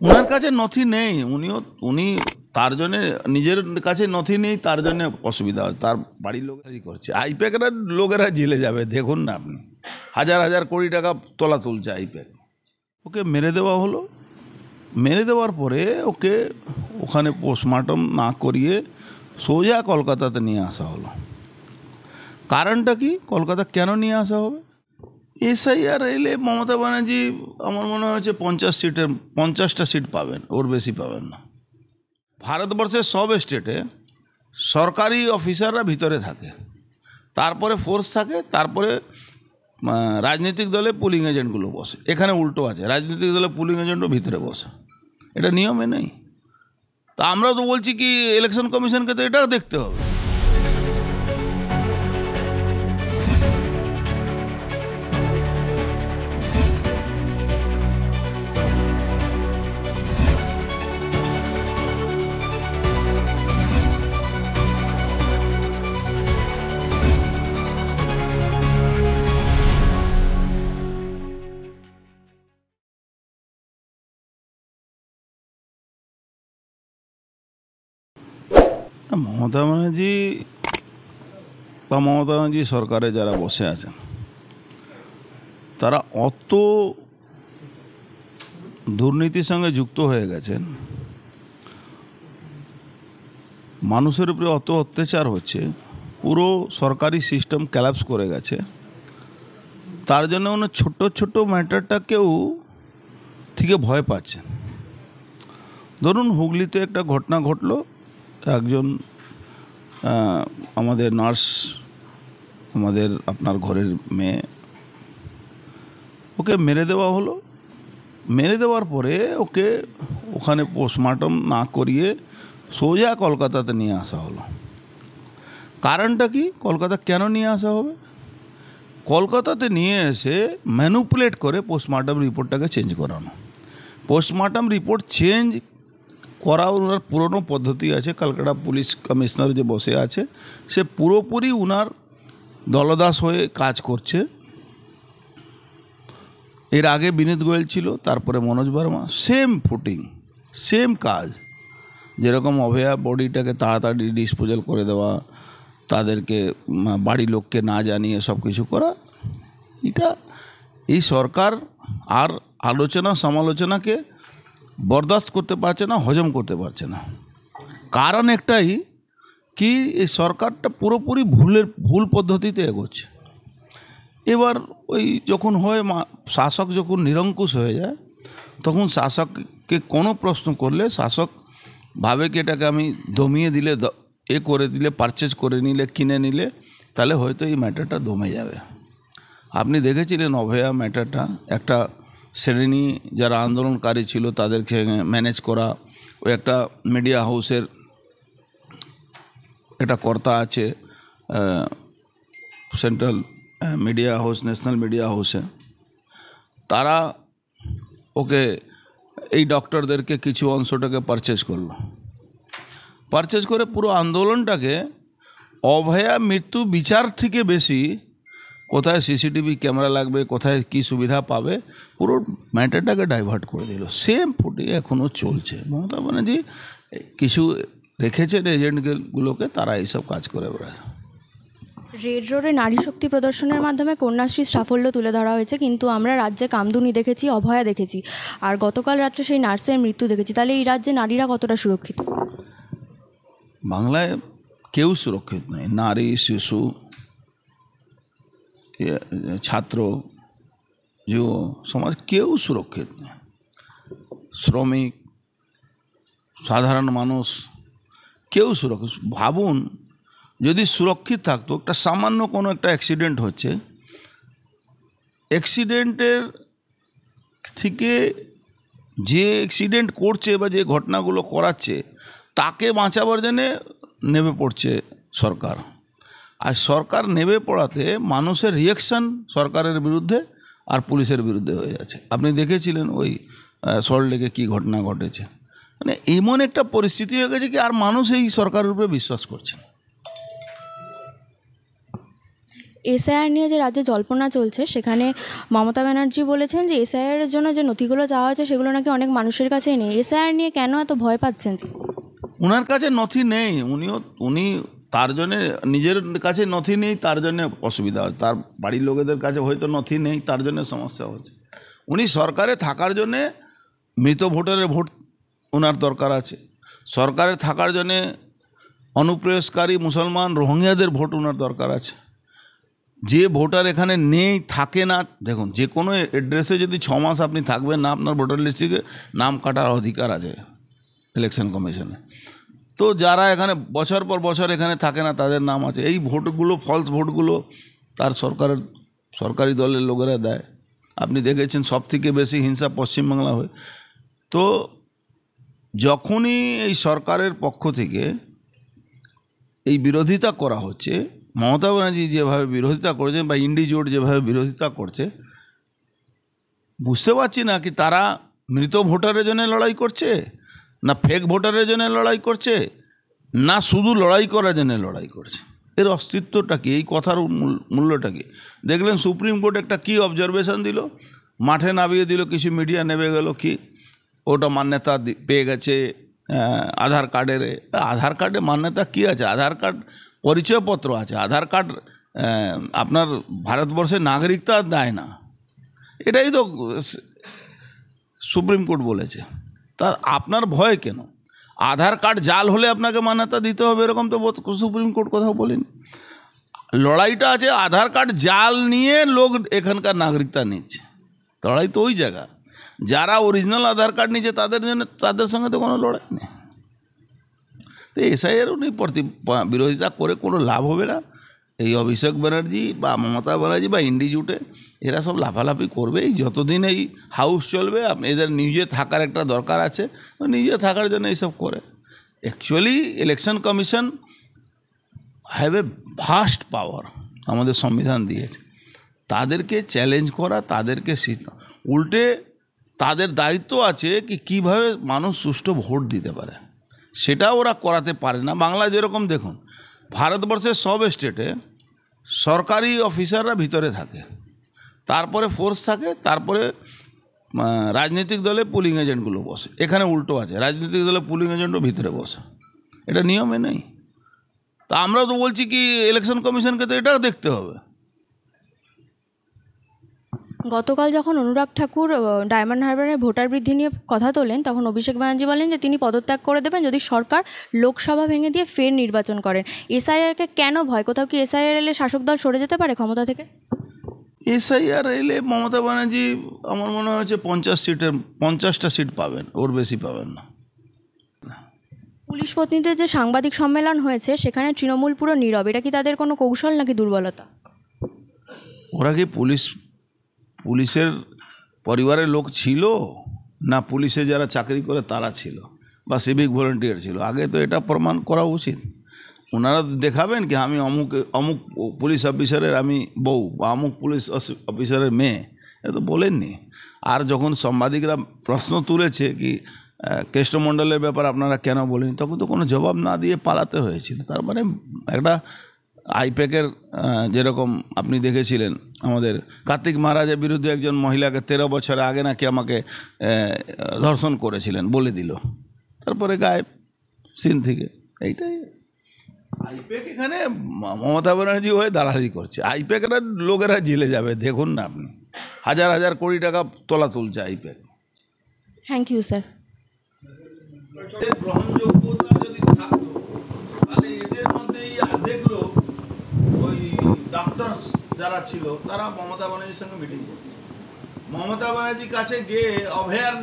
ওনার কাছে নথি নেই, উনি তার জন্যে নিজের কাছে নথি নেই, তার জন্য অসুবিধা হচ্ছে। তার বাড়ির লোকেরাই করছে। আইপ্যাকের লোকেরা জেলে যাবে, দেখুন না আপনি, হাজার হাজার কোটি টাকা তোলা তুলছে আইপ্যাক। ওকে মেরে দেওয়া হলো। মেরে দেওয়ার পরে ওকে ওখানে পোস্টমর্টম না করিয়ে সোজা কলকাতাতে নিয়ে আসা হলো। কারণটা কি? কলকাতা কেন নিয়ে আসা হবে? এসআইআর এলে মমতা ব্যানার্জি আমার মনে হয়েছে 50টা সিট পাবেন, ওর বেশি পাবেন না। ভারতবর্ষের সব স্টেটে সরকারি অফিসাররা ভিতরে থাকে, তারপরে ফোর্স থাকে, তারপরে রাজনৈতিক দলে পুলিং এজেন্টগুলো বসে। এখানে উল্টো আছে, রাজনৈতিক দলে পুলিং এজেন্টও ভিতরে বসে। এটা নিয়মে নেই। তা আমরা তো বলছি কি ইলেকশন কমিশনকে তো এটাও দেখতে হবে। মমতা ব্যানার্জি বা মমতা ব্যানার্জি সরকারে যারা বসে আছেন তারা অত দুর্নীতির সঙ্গে যুক্ত হয়ে গেছেন, মানুষের উপরে অত অত্যাচার হচ্ছে, পুরো সরকারি সিস্টেম ক্যালাপস করে গেছে। তার জন্য ওনার ছোট্ট ছোট্ট ম্যাটারটাকেও থেকে ভয় পাচ্ছেন। ধরুন হুগলিতে একটা ঘটনা ঘটলো, একজন আমাদের নার্স, আমাদের আপনার ঘরের মেয়ে, ওকে মেরে দেওয়া হলো। মেরে দেওয়ার পরে ওকে ওখানে পোস্টমর্টম না করিয়ে সোজা কলকাতাতে নিয়ে আসা হলো। কারণটা কি? কলকাতা কেন নিয়ে আসা হবে? কলকাতাতে নিয়ে এসে ম্যানুপুলেট করে পোস্টমর্টম রিপোর্টটাকে চেঞ্জ করানো। পোস্টমর্টম রিপোর্ট চেঞ্জ করা ওনার পুরনো পদ্ধতি আছে। কলকাতা পুলিশ কমিশনার যে বসে আছে সে পুরোপুরি ওনার দলদাস হয়ে কাজ করছে। এর আগে বিনীত গোয়েল ছিল, তারপরে Manoj Verma, same footing, same কাজ। যেরকম অভয়া বডিটাকে তাড়াতাড়ি ডিসপোজাল করে দেওয়া, তাদেরকে বাড়ির লোককে না জানিয়ে সব কিছু করা, এটা এই সরকার আর আলোচনা সমালোচনাকে বরদাস্ত করতে পারছে না, হজম করতে পারছে না। কারণ একটাই কি, এই সরকারটা পুরোপুরি ভুল পদ্ধতিতে এগোচ্ছে। এবার ওই যখন হয় শাসক যখন নিরঙ্কুশ হয়ে যায়, তখন শাসককে কোনো প্রশ্ন করলে শাসক ভাবে কি এটাকে আমি দমিয়ে দিলে, করে দিলে, পারচেজ করে নিলে, কিনে নিলে, তাহলে হয়তো এই ম্যাটারটা দমে যাবে। আপনি দেখেছিলেন অভয়া ম্যাটারটা, একটা শ্রেণী যারা আন্দোলনকারী ছিল তাদেরকে ম্যানেজ করা। ওই একটা মিডিয়া হাউসের একটা কর্তা আছে, central media house, national media হাউসে, তারা ওকে এই ডক্টরদেরকে কিছু অংশটাকে পারচেজ করলো। পারচেজ করে পুরো আন্দোলনটাকে অভয়া মৃত্যু বিচার থেকে বেশি কোথায় সিসিটিভি ক্যামেরা লাগবে, কোথায় কি সুবিধা পাবে, পুরো ম্যাটারটাকে ডাইভার্ট করে দিল। সেম ফুটে এখনও চলছে। মমতা ব্যানার্জি কিছু রেখেছেন এজেন্টগুলোকে, তারা এইসব কাজ করে বেড়ায়। রেড রোডে নারী শক্তি প্রদর্শনের মাধ্যমে কন্যাশ্রীর সাফল্য তুলে ধরা হয়েছে, কিন্তু আমরা রাজ্যে কামদুনি দেখেছি, অভয়া দেখেছি, আর গতকাল রাত্রে সেই নার্সের মৃত্যু দেখেছি। তাহলে এই রাজ্যে নারীরা কতটা সুরক্ষিত? বাংলায় কেউ সুরক্ষিত নেই। নারী, শিশু, ছাত্র, যুব সমাজ কেউ সুরক্ষিত নেই। শ্রমিক, সাধারণ মানুষ কেউ সুরক্ষিত। ভাবুন যদি সুরক্ষিত থাকতো, একটা সামান্য কোনো একটা অ্যাক্সিডেন্ট হচ্ছে, অ্যাক্সিডেন্টের থেকে যে অ্যাক্সিডেন্ট করছে বা যে ঘটনাগুলো করাচ্ছে তাকে বাঁচাবার জন্যে নেমে পড়ছে সরকার। আর সরকার নেমে পড়াতে মানুষের রিয়াকশান সরকারের বিরুদ্ধে আর পুলিশের বিরুদ্ধে হয়ে যাচ্ছে। আপনি দেখেছিলেন ওই সল্টলেকে কী ঘটনা ঘটেছে। মানে এমন একটা পরিস্থিতি হয়ে গেছে কি আর মানুষ এই সরকারের উপরে বিশ্বাস করছে না। এসআইআর নিয়ে যে রাজ্যে জল্পনা চলছে, সেখানে মমতা ব্যানার্জি বলেছেন যে এসআইআর এর জন্য যে নথিগুলো চাওয়া হয়েছে সেগুলো নাকি অনেক মানুষের কাছেই নেই। এসআইআর নিয়ে কেন এত ভয় পাচ্ছেন তিনি? ওনার কাছে নথি নেই, উনি তার জন্যে নিজের কাছে নথি নেই, তার জন্য অসুবিধা হচ্ছে। তার বাড়ির লোকেদের কাছে হয়তো নথি নেই, তার জন্য সমস্যা হচ্ছে। উনি সরকারে থাকার জন্যে মৃত ভোটারের ভোট ওনার দরকার আছে, সরকারে থাকার জন্যে অনুপ্রবেশকারী মুসলমান রোহিঙ্গাদের ভোট ওনার দরকার আছে। যে ভোটার এখানে নেই, থাকে না, দেখুন যে কোনো অ্যাড্রেসে যদি 6 মাস আপনি থাকবেন না, আপনার ভোটার লিস্টে নাম কাটার অধিকার আছে ইলেকশন কমিশনে। তো যারা এখানে বছর পর বছর এখানে থাকে না, তাদের নাম আছে। এই ভোটগুলো, ফলস ভোটগুলো তার সরকারি দলের লোকেরা দেয়। আপনি দেখেছেন সবথেকে বেশি হিংসা পশ্চিমবাংলা হয়। তো যখনই এই সরকারের পক্ষ থেকে এই বিরোধিতা করা হচ্ছে, মমতা ব্যানার্জি যেভাবে বিরোধিতা করেছেন বা ইন্ডি জোট যেভাবে বিরোধিতা করছে, বুঝতে পারছি না কি তারা মৃত ভোটারের জন্য লড়াই করছে, না ফেক ভোটারের জন্য লড়াই করছে, না শুধু লড়াই করার জন্য লড়াই করছে। এর অস্তিত্বটা কি, এই কথার মূল্যটা কি? দেখলেন সুপ্রিম কোর্ট একটা কি অবজারভেশন দিল, মাঠে নামিয়ে দিল, কিছু মিডিয়া নেমে গেল কি ওটা মান্যতা পেয়ে গেছে আধার কার্ডের। আধার কার্ডে মান্যতা কি আছে? আধার কার্ড পরিচয়পত্র আছে, আধার কার্ড আপনার ভারতবর্ষের নাগরিকতা দেয় না। এটাই তো সুপ্রিম কোর্ট বলেছে। তা আপনার ভয় কেন? আধার কার্ড জাল হলে আপনাকে মান্যতা দিতে হবে, এরকম তো সুপ্রিম কোর্ট কোথাও বলেনি। লড়াইটা আছে আধার কার্ড জাল নিয়ে লোক এখানকার নাগরিকতা নিচ্ছে। লড়াই তো ওই জায়গা, যারা অরিজিনাল আধার কার্ড নিচ্ছে তাদের সঙ্গে তো কোনো লড়াই নেই। তো এসআইআর উনি বিরোধিতা করে কোনো লাভ হবে না। এই অভিষেক ব্যানার্জি বা মমতা ব্যানার্জি বা ইন্ডি জুটে এরা সব লাফালাফি করবে। এই যতদিন এই হাউস চলবে, এদের নিজে থাকার একটা দরকার আছে, নিজে থাকার জন্য এইসব করে। Actually election commission have a vast power, আমাদের সংবিধান দিয়েছে। তাদেরকে চ্যালেঞ্জ করা, তাদেরকে উল্টে তাদের দায়িত্ব আছে কি কীভাবে মানুষ সুষ্ঠু ভোট দিতে পারে, সেটা ওরা করাতে পারে না। বাংলা যেরকম দেখুন, ভারতবর্ষের সব স্টেটে সরকারি অফিসাররা ভিতরে থাকে, তারপরে ফোর্স থাকে, তারপরে রাজনৈতিক দলে পুলিং এজেন্টগুলো বসে। এখানে উল্টো আছে, রাজনৈতিক দলে পুলিং এজেন্টও ভিতরে বসে। এটা নিয়মে নেই। তা আমরা তো বলছি কি ইলেকশন কমিশনকে তো এটাও দেখতে হবে। গতকাল যখন অনুরাগ ঠাকুর ডায়মন্ড হারবারের ভোটার বৃদ্ধি নিয়ে কথা তোলেন, তখন অভিষেক ব্যানার্জি বলেন যে তিনি পদত্যাগ করে দেবেন যদি সরকার লোকসভা ভেঙে দিয়ে ফের নির্বাচন করেন। এসআইআরকে কেন ভয়? কোথাও কি এসআইআর এলে শাসক দল সরে যেতে পারে ক্ষমতা থেকে? এসআইআর এলে মমতা ব্যানার্জি আমার মনে হয়েছে 50টা সিট পাবেন, ওর বেশি পাবেন না। পুলিশ পত্নীদের যে সাংবাদিক সম্মেলন হয়েছে, সেখানে তৃণমূল পুরো নীরব। এটা কি তাদের কোনো কৌশল নাকি দুর্বলতা? ওরা কি পুলিশের পরিবারের লোক ছিল, না পুলিশে যারা চাকরি করে তারা ছিল, বা সিভিক ভলেন্টিয়ার ছিল? আগে তো এটা প্রমাণ করা উচিত। ওনারা দেখাবেন কি আমি অমুক পুলিশ অফিসারের আমি বউ বা অমুক পুলিশ অফিসারের মেয়ে, এ তো বলেননি। আর যখন সাংবাদিকরা প্রশ্ন তুলেছে কি কেষ্টমণ্ডলের ব্যাপার আপনারা কেন বলেন, তখন তো কোনো জবাব না দিয়ে পালাতে হয়েছিল। তার মানে একটা আইপ্যাকের যেরকম আপনি দেখেছিলেন, আমাদের কার্তিক মহারাজের বিরুদ্ধে একজন মহিলাকে 13 বছর আগে নাকি আমাকে ধর্ষণ করেছিলেন বলে দিল, তারপরে গায়েব সিন থেকে। এইটাই আইপ্যাক এখানে মমতা ব্যানার্জি হয়ে দালালি করছে। আইপ্যাকের লোকেরা জেলে যাবে, দেখুন না আপনি, হাজার হাজার কোটি টাকা তোলা তুলছে আইপ্যাক। Thank you sir. গ্রহণযোগ্যতা যদি থাকতো তাহলে এদের মধ্যে এই অর্ধেক লোক, ওই ডাক্তার যারা ছিল, তারা মমতা ব্যানার্জির সঙ্গে মিটিং করত। মমতা ব্যানার্জির কাছে গিয়ে অভয়ার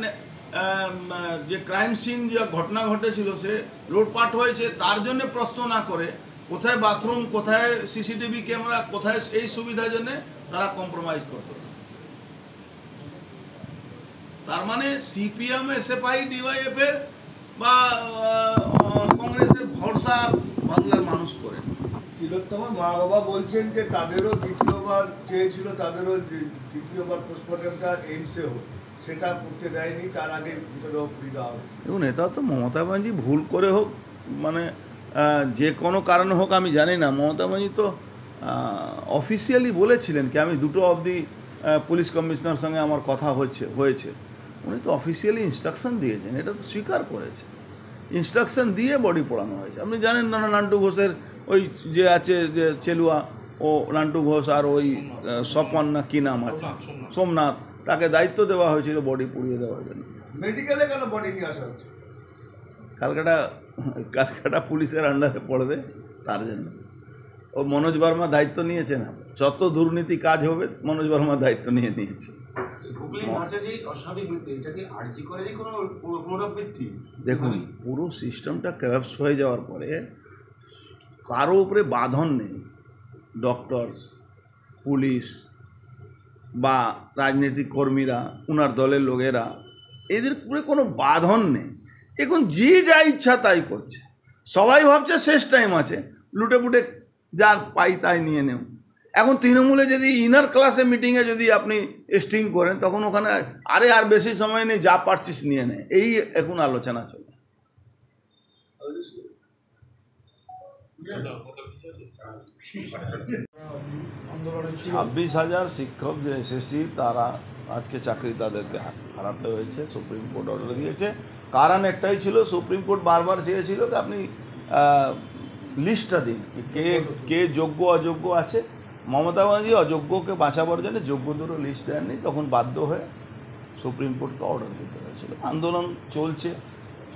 যে ক্রাইম সিন যে ঘটনা ঘটেছিল, সে লুটপাট হয়েছে, তার জন্য প্রশ্ন না করে কোথায় বাথরুম, কোথায় সিসিটিভি ক্যামেরা, কোথায় এই সুবিধার জন্য তারা কম্প্রোমাইজ করত। তার মানে সিপিএম, এসএফআই, ডিওয়াইএফ এর বা কংগ্রেসের ভরসা বাংলার মানুষ করে। তিলোত্তমার মা বাবা বলছেন যে তাদেরও দ্বিতীয়বার চেয়েছিল, তাদেরও দ্বিতীয়বার পোস্টমর্টমটা এইমসে হোক, সেটা করতে দেয়নি, তার আগে ভিতরে দেওয়া হবে। দেখুন, এটা তো মমতা ব্যানার্জি ভুল করে হোক, মানে যে কোনো কারণে হোক আমি জানি না, মমতা ব্যানার্জি তো অফিসিয়ালি বলেছিলেন কি আমি 2টো অবধি পুলিশ কমিশনার সঙ্গে আমার কথা হয়েছে, উনি তো অফিসিয়ালি ইনস্ট্রাকশন দিয়েছেন, এটা তো স্বীকার করেছে। ইনস্ট্রাকশন দিয়ে বডি পোড়ানো হয়েছে। আপনি জানেন না নান্টু ঘোষের ওই যে আছে যে চেলুয়া, ও নান্টু ঘোষ আর ওই স্বপন না কী নাম আছে সোমনাথ, তাকে দায়িত্ব দেওয়া হয়েছিল বডি পুড়িয়ে দেওয়ার জন্য। মেডিকেলে কেন বডি নিয়ে আসা হচ্ছে? কালকাটা পুলিশের আন্ডারে পড়বে তার জন্য। ও মনোজ বর্মা দায়িত্ব নিয়েছে না, যত দুর্নীতি কাজ হবে মনোজ বর্মা দায়িত্ব নিয়েছে। দেখুন, পুরো সিস্টেমটা ক্যালাপস হয়ে যাওয়ার পরে কারো উপরে বাঁধন নেই। ডক্টরস, পুলিশ বা রাজনৈতিক কর্মীরা, ওনার দলের লোকেরা, এদের উপরে কোনো বাঁধন নেই। এখন যে যা ইচ্ছা তাই করছে। সবাই ভাবছে শেষ টাইম আছে, লুটে পুটে যার পাই তাই নিয়ে নেও। এখন তৃণমূলে যদি ইনার ক্লাসে মিটিংয়ে যদি আপনি স্ট্রিং করেন, তখন ওখানে আর বেশি সময় নেই, যা পারছিস নিয়ে নে, এই এখন আলোচনা চলে। 26,000 শিক্ষক যে এসএসসি, তারা আজকে চাকরি তাদেরকে হারাতে হয়েছে। সুপ্রিম কোর্ট অর্ডার দিয়েছে। কারণ একটাই ছিল, সুপ্রিম কোর্ট বারবার চেয়েছিল যে আপনি লিস্টটা দিন, কে যোগ্য অযোগ্য আছে। মমতা ব্যানার্জি অযোগ্যকে বাঁচাবার জন্য যোগ্যদেরও লিস্ট দেননি, তখন বাধ্য হয়ে সুপ্রিম কোর্টকে অর্ডার দিতে হয়েছিল। আন্দোলন চলছে,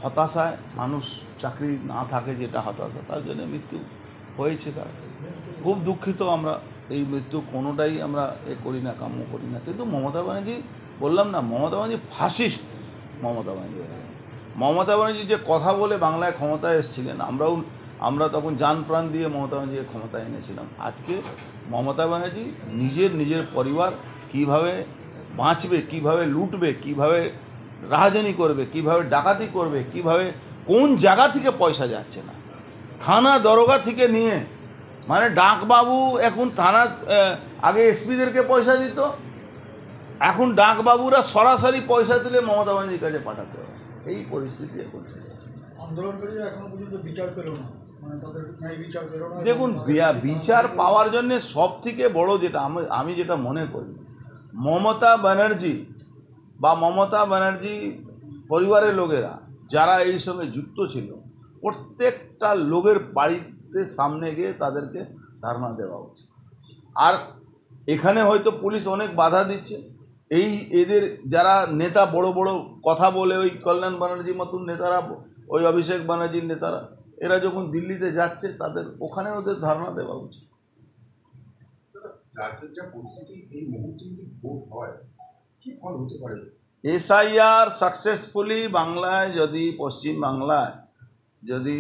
হতাশায় মানুষ চাকরি না থাকে, যেটা হতাশা, তার জন্য মৃত্যু হয়েছে। তার খুব দুঃখিত আমরা, এই মৃত্যু কোনোটাই আমরা করি না, কাম্য করি না। কিন্তু মমতা ব্যানার্জি, বললাম না, মমতা ব্যানার্জি ফাসিস্ট মমতা ব্যানার্জি হয়ে গেছে। মমতা ব্যানার্জি যে কথা বলে বাংলায় ক্ষমতায় এসেছিলেন, আমরা তখন জান প্রাণ দিয়ে মমতা ব্যানার্জিকে ক্ষমতায় এনেছিলাম। আজকে মমতা ব্যানার্জি নিজের পরিবার কিভাবে বাঁচবে, কিভাবে লুটবে, কিভাবে রাহাজানি করবে, কিভাবে ডাকাতি করবে, কিভাবে কোন জায়গা থেকে পয়সা যাচ্ছে না, থানা দরোগা থেকে নিয়ে, মানে ডাকবাবু এখন থানা, আগে এসপিদেরকে পয়সা দিত, এখন ডাকবাবুরা সরাসরি পয়সা তুলে মমতা ব্যানার্জির কাছে পাঠাতে হবে। এই পরিস্থিতি এখন চলে আসছে। আন্দোলনকারীরা এখনো পর্যন্ত বিচার পেল না, মানে তাদের ন্যায় বিচার পেল না। দেখুন, বিচার পাওয়ার জন্য সব থেকে বড় যেটা আমি যেটা মনে করি, মমতা ব্যানার্জি বা মমতা ব্যানার্জি পরিবারের লোকেরা যারা এই সঙ্গে যুক্ত ছিল, প্রত্যেকটা লোকের বাড়িতে সামনে গিয়ে তাদেরকে ধারণা দেওয়া উচিত। আর এখানে হয়তো পুলিশ অনেক বাধা দিচ্ছে, এদের যারা নেতা বড় বড় কথা বলে, ওই কল্যাণ ব্যানার্জির মতন নেতারা, ওই অভিষেক ব্যানার্জির নেতারা, এরা যখন দিল্লিতে যাচ্ছে, তাদের ওখানে ওদের ধারণা দেওয়া উচিত। এসআইআর সাকসেসফুলি বাংলায়, যদি পশ্চিম বাংলায় যদি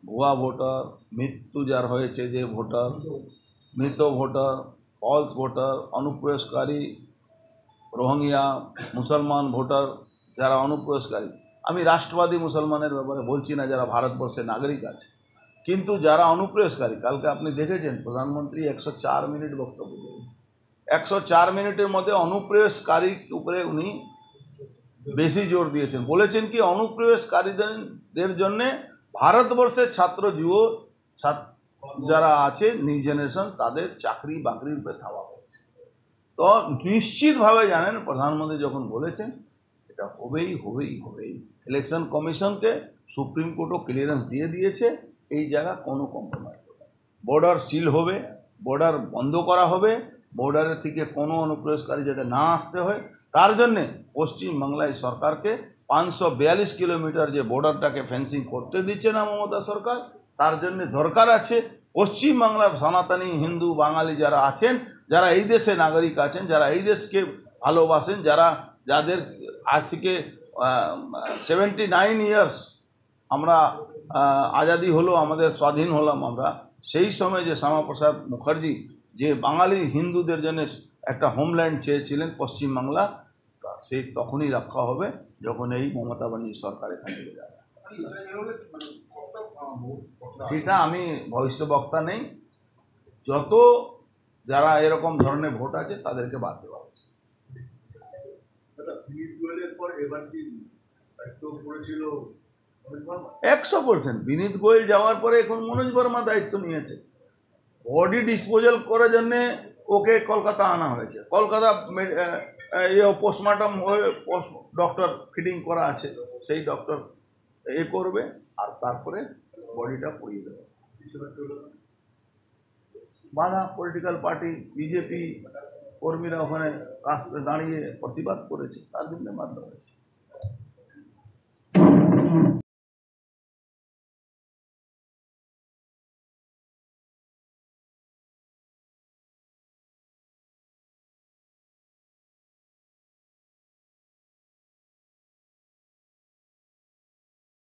ভুয়া ভোটার, মৃত্যু যার হয়েছে, যে ভোটার, মৃত ভোটার, ফলস ভোটার, অনুপ্রবেশকারী, রোহিঙ্গা মুসলমান ভোটার যারা অনুপ্রবেশকারী, আমি রাষ্ট্রবাদী মুসলমানের ব্যাপারে বলছি না, যারা ভারতবর্ষের নাগরিক আছে, কিন্তু যারা অনুপ্রবেশকারী, কালকে আপনি দেখেছেন প্রধানমন্ত্রী 104 মিনিট বক্তব্য দিয়েছেন। 104 মিনিটের মধ্যে অনুপ্রবেশকারীর উপরে উনি বেশি জোর দিয়েছেন। বলেছেন কি, অনুপ্রবেশকারীদের জন্যে ভারতবর্ষের ছাত্র যুব যারা আছে, নিউ জেনারেশন, তাদের চাকরি বাকরির উপরে থাবা হচ্ছে। তো নিশ্চিতভাবে জানেন, প্রধানমন্ত্রী যখন বলেছেন, এটা হবেই। ইলেকশন কমিশনকে সুপ্রিম কোর্টও ক্লিয়ারেন্স দিয়ে দিয়েছে, এই জায়গা কোনো কম্প্রোমাইজ হবে না। বর্ডার সিল হবে, বর্ডার বন্ধ করা হবে, বর্ডারের থেকে কোনো অনুপ্রবেশকারী যাতে না আসতে হয়, তার জন্যে পশ্চিমবাংলায় সরকারকে 542 কিলোমিটার যে বর্ডারটাকে ফেন্সিং করতে দিচ্ছে না মমতা সরকার, তার জন্য দরকার আছে পশ্চিমবাংলার সনাতনী হিন্দু বাঙালি যারা আছেন, যারা এই দেশে নাগরিক আছেন, যারা এই দেশকে ভালোবাসেন, যাদের আজ থেকে 79 ইয়ার্স আমরা আজাদি হলো, আমাদের স্বাধীন হলাম আমরা, সেই সময় যে শ্যামাপ্রসাদ মুখার্জি যে বাঙালি হিন্দুদের জন্য একটা হোমল্যান্ড চেয়েছিলেন পশ্চিমবাংলা, তা সেই তখনই রক্ষা হবে যখন এই মমতা ব্যানার্জি সরকার এখান থেকে যাবে। সেটা আমি ভবিষ্যবক্তা নেই, যত যারা এরকম ধরনের ভোট আছে তাদেরকে বাদ দেওয়া হচ্ছে। 100% বিনীত গোয়েল যাওয়ার পরে এখন মনোজ বর্মা দায়িত্ব নিয়েছে। বডি ডিসপোজাল করার জন্যে ওকে কলকাতা আনা হয়েছে। কলকাতা পোস্টমর্টম হয়ে ডক্টর ফিটিং করা আছে, সেই ডক্টর করবে আর তারপরে বডিটা পরিয়ে দেবে। বাধা পলিটিক্যাল পার্টি বিজেপি কর্মীরা ওখানে রাস্তায় দাঁড়িয়ে প্রতিবাদ করেছে, তার জন্য বাধ্য হয়েছে।